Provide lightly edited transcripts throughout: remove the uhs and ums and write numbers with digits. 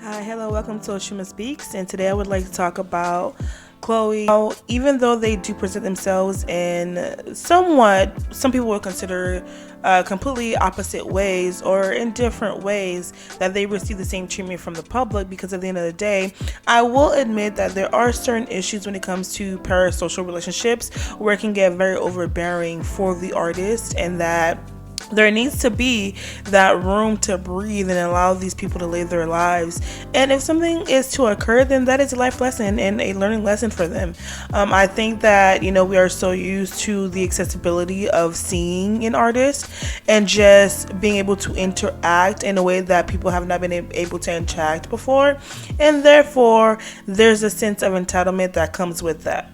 Hi, hello, welcome to Oxumahspeaks, and today I would like to talk about Chloe. Now, even though they do present themselves in somewhat, some people would consider completely opposite ways or in different ways, that they receive the same treatment from the public, because at the end of the day, I will admit that there are certain issues when it comes to parasocial relationships where it can get very overbearing for the artist, and that there needs to be that room to breathe and allow these people to live their lives. And if something is to occur, then that is a life lesson and a learning lesson for them. I think that, we are so used to the accessibility of seeing an artist and just being able to interact in a way that people have not been able to interact before. And therefore, there's a sense of entitlement that comes with that.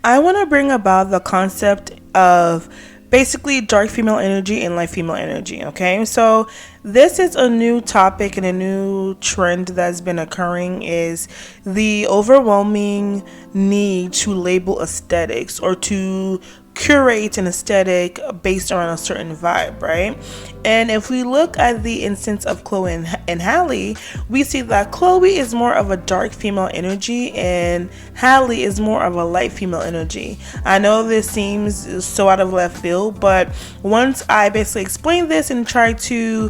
I want to bring about the concept of basically dark female energy and light female energy. Okay, so this is a new topic and a new trend that's been occurring, is the overwhelming need to label aesthetics or to curate an aesthetic based around a certain vibe, right? And if we look at the instance of Chloe and Halle, we see that Chloe is more of a dark female energy and Halle is more of a light female energy. I know this seems so out of left field, but once I basically explain this and try to,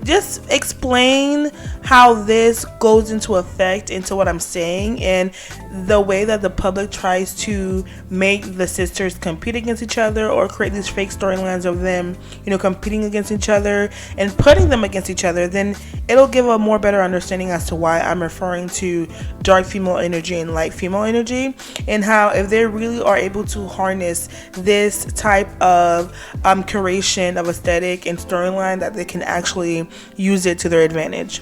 just explain how this goes into effect into what I'm saying, and the way that the public tries to make the sisters compete against each other or create these fake storylines of them, competing against each other and putting them against each other, then it'll give a more better understanding as to why I'm referring to dark female energy and light female energy, and how if they really are able to harness this type of curation of aesthetic and storyline, that they can actually use it to their advantage.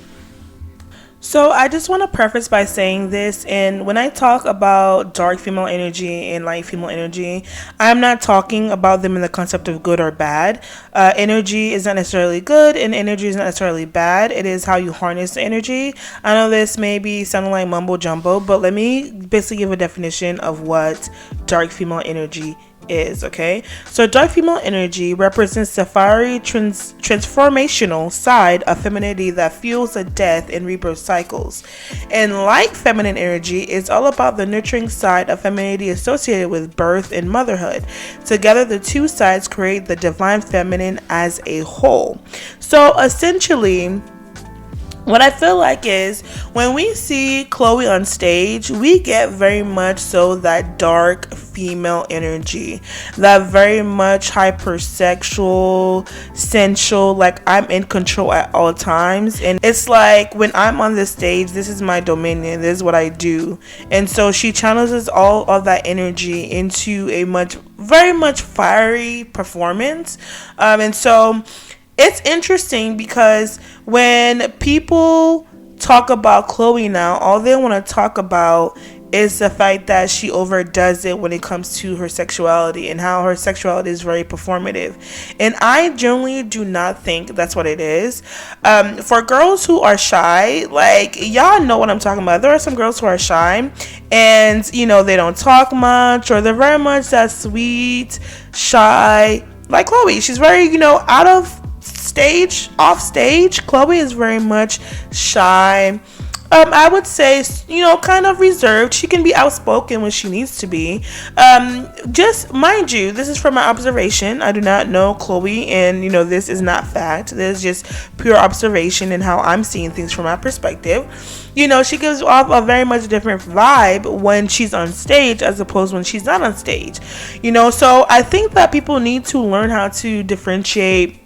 So I just want to preface by saying this, and when I talk about dark female energy and light female energy, I'm not talking about them in the concept of good or bad. Energy is not necessarily good and energy is not necessarily bad. It is how you harness the energy. I know this may be sounding like mumbo jumbo, but let me basically give a definition of what dark female energy is. Okay, so dark female energy represents the fiery transformational side of femininity that fuels the death and rebirth cycles, and light feminine energy is all about the nurturing side of femininity associated with birth and motherhood. Together, the two sides create the divine feminine as a whole. So essentially, what I feel like is when we see Chloe on stage, we get very much so that dark female energy, that very much hypersexual, sensual, like I'm in control at all times. And it's like when I'm on the stage, this is my dominion, this is what I do. And so she channels all of that energy into a very much fiery performance. And so it's interesting because when people talk about Chloe now, all they want to talk about is the fact that she overdoes it when it comes to her sexuality and how her sexuality is very performative. And I generally do not think that's what it is. For girls who are shy, like y'all know what I'm talking about. There are some girls who are shy and, they don't talk much, or they're very much that sweet, shy, like Chloe. She's very, off stage. Chloe is very much shy. I would say, kind of reserved. She can be outspoken when she needs to be. Just mind you, this is from my observation. I do not know Chloe, and this is not fact. This is just pure observation and how I'm seeing things from my perspective. She gives off a very much different vibe when she's on stage as opposed when she's not on stage. So I think that people need to learn how to differentiate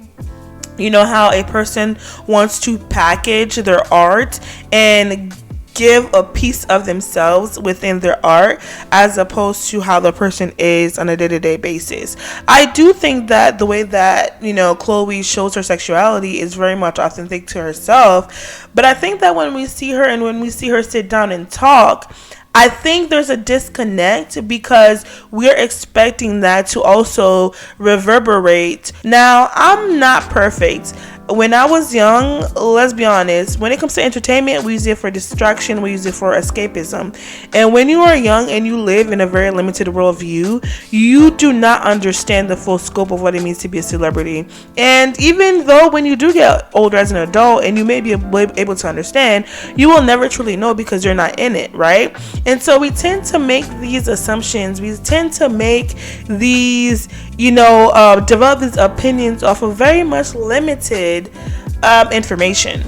how a person wants to package their art and give a piece of themselves within their art as opposed to how the person is on a day-to-day basis. I do think that the way that Chloe shows her sexuality is very much authentic to herself, but I think that when we see her and when we see her sit down and talk, I think there's a disconnect because we're expecting that to also reverberate. Now, I'm not perfect. When I was young, let's be honest, when it comes to entertainment, we use it for distraction, we use it for escapism. And when you are young and you live in a very limited worldview, you do not understand the full scope of what it means to be a celebrity. And even though when you do get older as an adult and you may be able to understand, you will never truly know because you're not in it, right? And so we tend to make these assumptions, we tend to make these, develop these opinions off of very much limited information,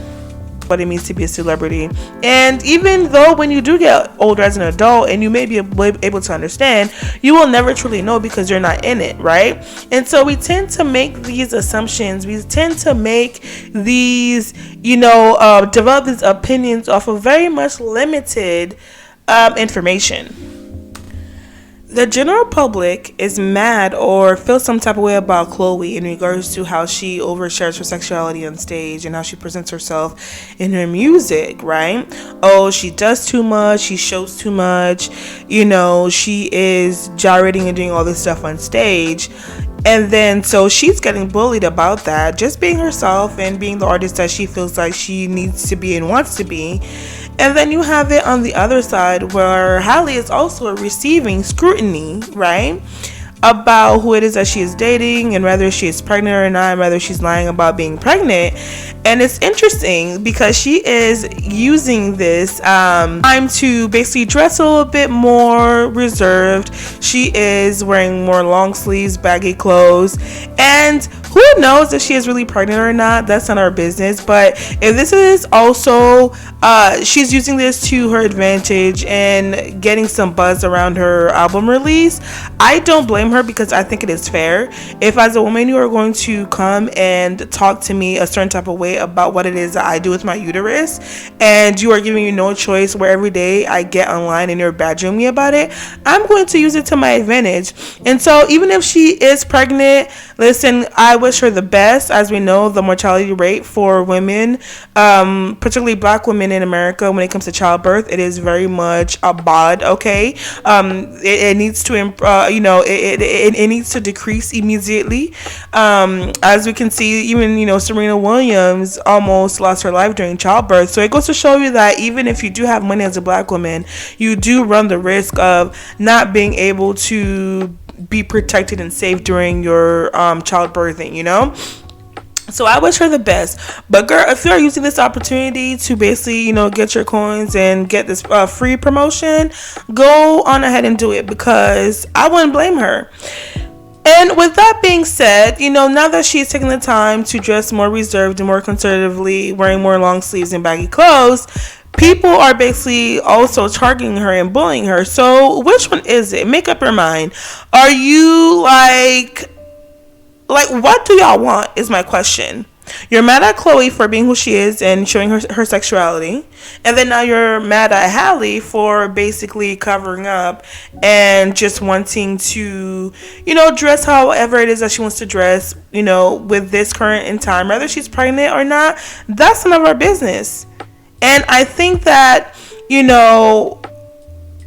what it means to be a celebrity. And even though when you do get older as an adult and you may be able to understand, you will never truly know because you're not in it, right? And so we tend to make these assumptions, we tend to make these, develop these opinions off of very much limited information. The general public is mad or feels some type of way about Chloe in regards to how she overshares her sexuality on stage and how she presents herself in her music, right? Oh, she does too much, she shows too much, she is gyrating and doing all this stuff on stage. And then so she's getting bullied about that, just being herself and being the artist that she feels like she needs to be and wants to be. And then you have it on the other side where Halle is also receiving scrutiny, right? About who it is that she is dating and whether she is pregnant or not, and whether she's lying about being pregnant. And it's interesting because she is using this time to basically dress a little bit more reserved. She is wearing more long sleeves, baggy clothes, and who knows if she is really pregnant or not? That's not our business. But if this is also, she's using this to her advantage and getting some buzz around her album release, I don't blame her because I think it is fair. If as a woman you are going to come and talk to me a certain type of way about what it is that I do with my uterus, and you are giving me no choice where every day I get online and you're badgering me about it, I'm going to use it to my advantage. And so even if she is pregnant, listen, I wish her the best. As we know, the mortality rate for women, particularly black women in America, when it comes to childbirth, it is very much a bod, okay? It needs to, it needs to decrease immediately. As we can see, even, Serena Williams almost lost her life during childbirth. So it goes to show you that even if you do have money as a black woman, you do run the risk of not being able to be protected and safe during your childbirthing, So I wish her the best. But girl, if you're using this opportunity to basically, get your coins and get this free promotion, go on ahead and do it, because I wouldn't blame her. And with that being said, now that she's taking the time to dress more reserved and more conservatively, wearing more long sleeves and baggy clothes, people are basically also targeting her and bullying her. So which one is it? Make up your mind. Are you like what do y'all want is my question. You're mad at Chloe for being who she is and showing her sexuality, and then now you're mad at Halle for basically covering up and just wanting to, dress however it is that she wants to dress, with this current in time, whether she's pregnant or not. That's none of our business. And I think that,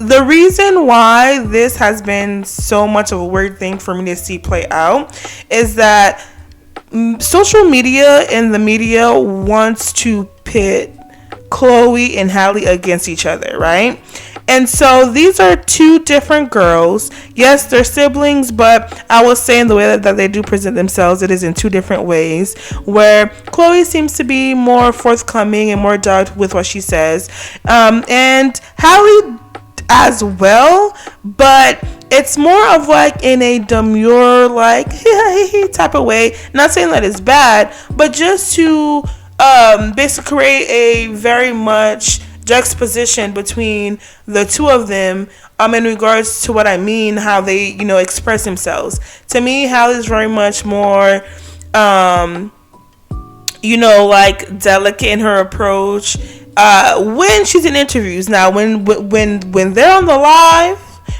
the reason why this has been so much of a weird thing for me to see play out is that social media and the media wants to pit Chloe and Halle against each other, right? And so these are two different girls. Yes, they're siblings, but I will say in the way that they do present themselves, it is in two different ways, where Chloe seems to be more forthcoming and more direct with what she says, and Halle as well, but it's more of like in a demure, like type of way. Not saying that it's bad, but just to basically create a very much juxtaposition between the two of them in regards to what I mean, how they express themselves. To me, Halle is very much more like delicate in her approach when she's in interviews. Now when they're on the live,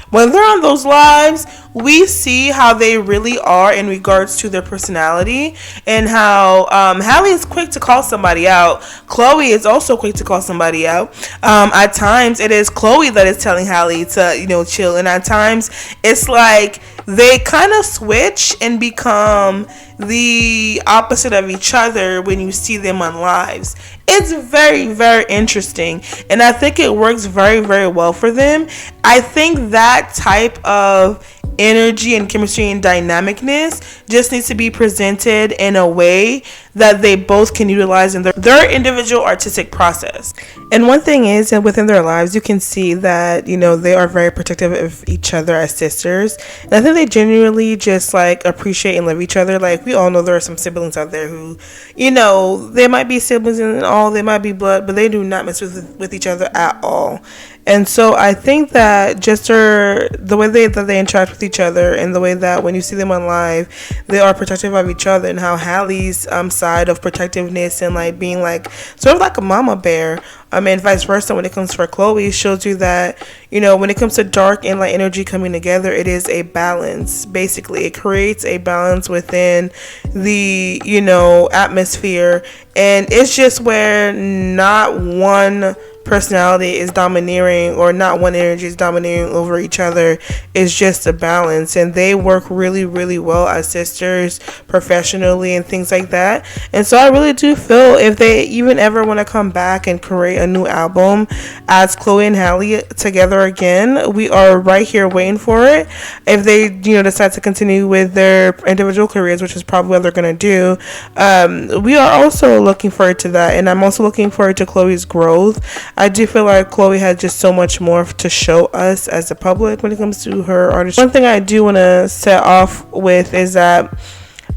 when they're on those lives, we see how they really are in regards to their personality, and how Halle is quick to call somebody out. Chloe is also quick to call somebody out. At times it is Chloe that is telling Halle to, chill, and at times it's like they kind of switch and become the opposite of each other when you see them on lives. It's very, very interesting, and I think it works very, very well for them. I think that type of energy and chemistry and dynamicness just needs to be presented in a way that they both can utilize in their individual artistic process. And one thing is that within their lives, you can see that, they are very protective of each other as sisters. And I think they genuinely just appreciate and love each other. Like, we all know there are some siblings out there who, they might be siblings and all, they might be blood, but they do not mess with each other at all. And so I think that just the way that they interact with each other, and the way that when you see them on live, they are protective of each other, and how Halle's side of protectiveness and being sort of like a mama bear, and vice versa when it comes for Chloe, shows you that, when it comes to dark and light energy coming together, it is a balance. Basically, it creates a balance within the, atmosphere, and it's just where not one personality is domineering, or not one energy is domineering over each other. It's just a balance, and they work really, really well as sisters professionally and things like that. And so I really do feel if they even ever want to come back and create a new album as Chloe and Halle together again, we are right here waiting for it. If they decide to continue with their individual careers, which is probably what they're going to do, we are also looking forward to that. And I'm also looking forward to Chloe's growth. I do feel like Chloe has just so much more to show us as the public when it comes to her artistry. One thing I do want to set off with is that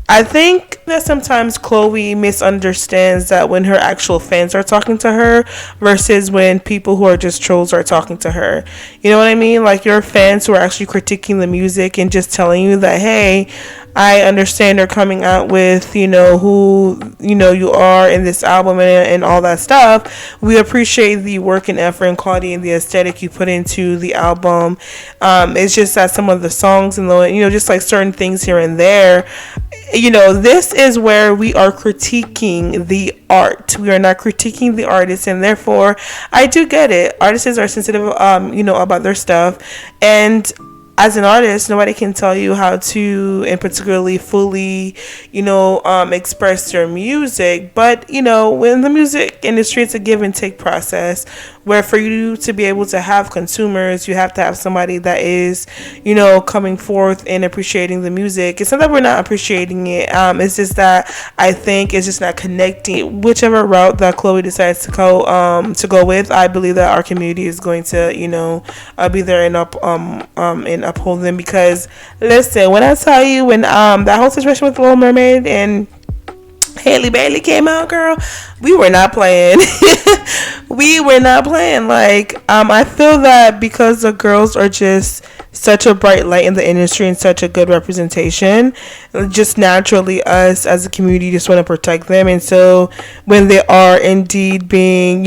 I think that sometimes Chloe misunderstands that when her actual fans are talking to her versus when people who are just trolls are talking to her. You know what I mean? Like, your fans who are actually critiquing the music and just telling you that, hey, I understand they're coming out with, who, you are in this album and all that stuff. We appreciate the work and effort and quality and the aesthetic you put into the album. It's just that some of the songs and just certain things here and there, this is where we are critiquing the art. We are not critiquing the artist, and therefore I do get it. Artists are sensitive, about their stuff, and as an artist, nobody can tell you how to, and particularly fully, express your music. But, when the music industry, it's a give and take process, where for you to be able to have consumers, you have to have somebody that is, coming forth and appreciating the music. It's not that we're not appreciating it. It's just that I think it's just not connecting. Whichever route that Chloe decides to go with, I believe that our community is going to, be there and uphold them. Because listen, when I tell you, when that whole situation with the Little Mermaid and Halle Bailey came out, girl, we were not playing. We were not playing. I feel that because the girls are just such a bright light in the industry and such a good representation, just naturally us as a community just want to protect them. And so when they are indeed being,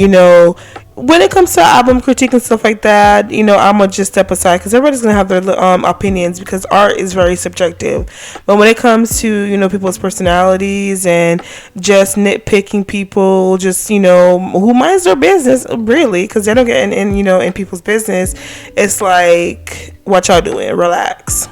when it comes to album critique and stuff like that, I'm gonna just step aside, because everybody's gonna have their opinions, because art is very subjective. But when it comes to people's personalities and just nitpicking people, just who minds their business, really, because they don't get in people's business, it's like, what y'all doing? Relax.